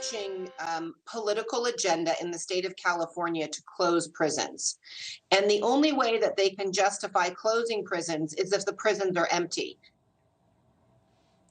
overarching political agenda in the state of California to close prisons. And the only way that they can justify closing prisons is if the prisons are empty.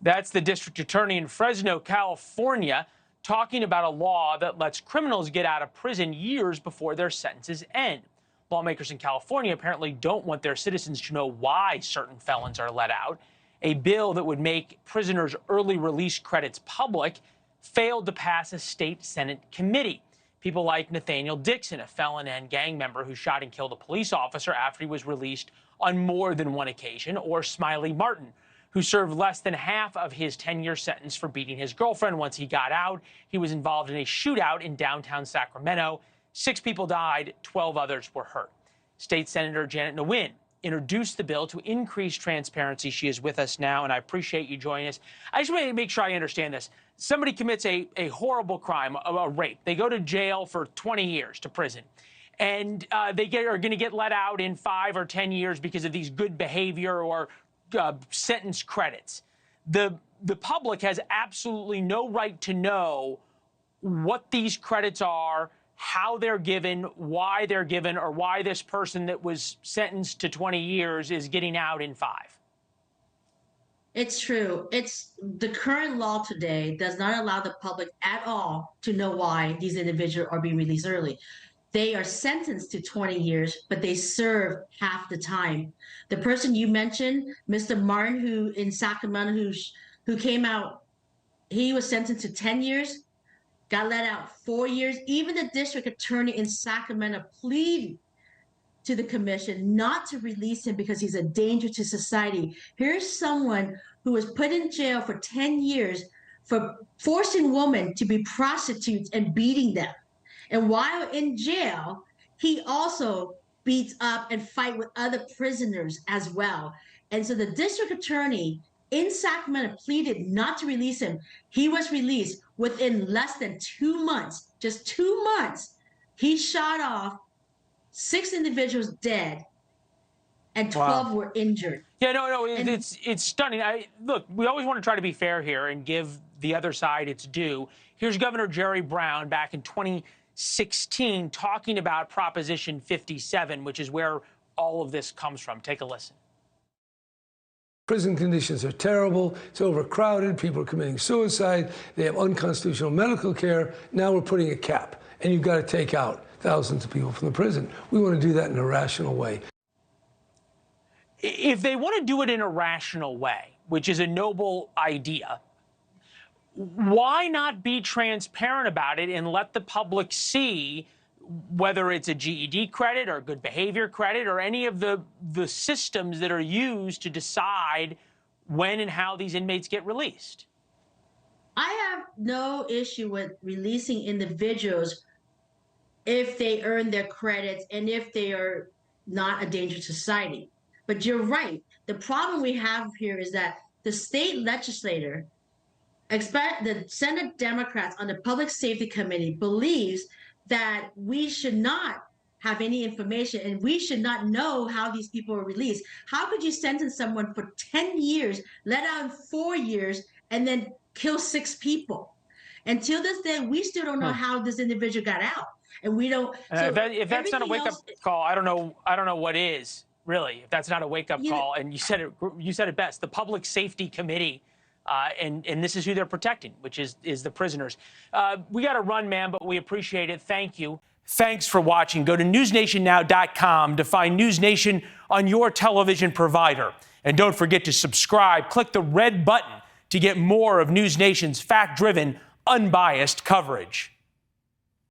That's the district attorney in Fresno, California, talking about a law that lets criminals get out of prison years before their sentences end. Lawmakers in California apparently don't want their citizens to know why certain felons are let out. A bill that would make prisoners' early release credits public failed to pass a state Senate committee. People like Nathaniel Dixon, a felon and gang member who shot and killed a police officer after he was released on more than one occasion, or Smiley Martin, who served less than half of his 10-year sentence for beating his girlfriend once he got out. He was involved in a shootout in downtown Sacramento. 6 people died, 12 others were hurt. State Senator Janet Nguyen introduced the bill to increase transparency. She is with us now, and I appreciate you joining us. I just want to make sure I understand this. Somebody commits a horrible crime, a rape. They go to jail for 20 years, to prison. And they are going to get let out in 5 or 10 years because of these good behavior or sentence credits. The public has absolutely no right to know what these credits are, how they're given, why they're given, or why this person that was sentenced to 20 years is getting out in 5. It's true. It's the current law today does not allow the public at all to know why these individuals are being released early. They are sentenced to 20 years, but they serve half the time. The person you mentioned, Mr. Martin, who in Sacramento, who came out, he was sentenced to 10 years, got let out 4 years. Even the district attorney in Sacramento pleaded to the commission not to release him because he's a danger to society. Here's someone who was put in jail for 10 years for forcing women to be prostitutes and beating them. And while in jail, he also beats up and fight with other prisoners as well. And so the district attorney in Sacramento pleaded not to release him. He was released within less than 2 months, just 2 months. He shot off 6 individuals dead and 12 were injured. Yeah, no, it's stunning. Look, we always want to try to be fair here and give the other side its due. Here's Governor Jerry Brown back in 2016 talking about Proposition 57, which is where all of this comes from. Take a listen. Prison conditions are terrible. It's overcrowded. People are committing suicide. They have unconstitutional medical care. Now we're putting a cap, and you've got to take out thousands of people from the prison. We want to do that in a rational way. If they want to do it in a rational way, which is a noble idea, why not be transparent about it and let the public see whether it's a GED credit or good behavior credit or any of the systems that are used to decide when and how these inmates get released? I have no issue with releasing individuals if they earn their credits and if they are not a danger to society. But you're right. The problem we have here is that the state legislator, the Senate Democrats on the Public Safety Committee, believes that we should not have any information and we should not know how these people are released. How could you sentence someone for 10 years, let out in 4 years, and then kill 6 people? Until this day, we still don't know how this individual got out. And we don't. So if that's not a wake-up call, I don't know what is, really. If that's not a wake-up call, and you said it best, the Public Safety Committee, and this is who they're protecting, which is the prisoners. We got to run, man, but we appreciate it. Thank you. Thanks for watching. Go to newsnationnow.com to find NewsNation on your television provider. And don't forget to subscribe. Click the red button to get more of NewsNation's fact-driven, unbiased coverage.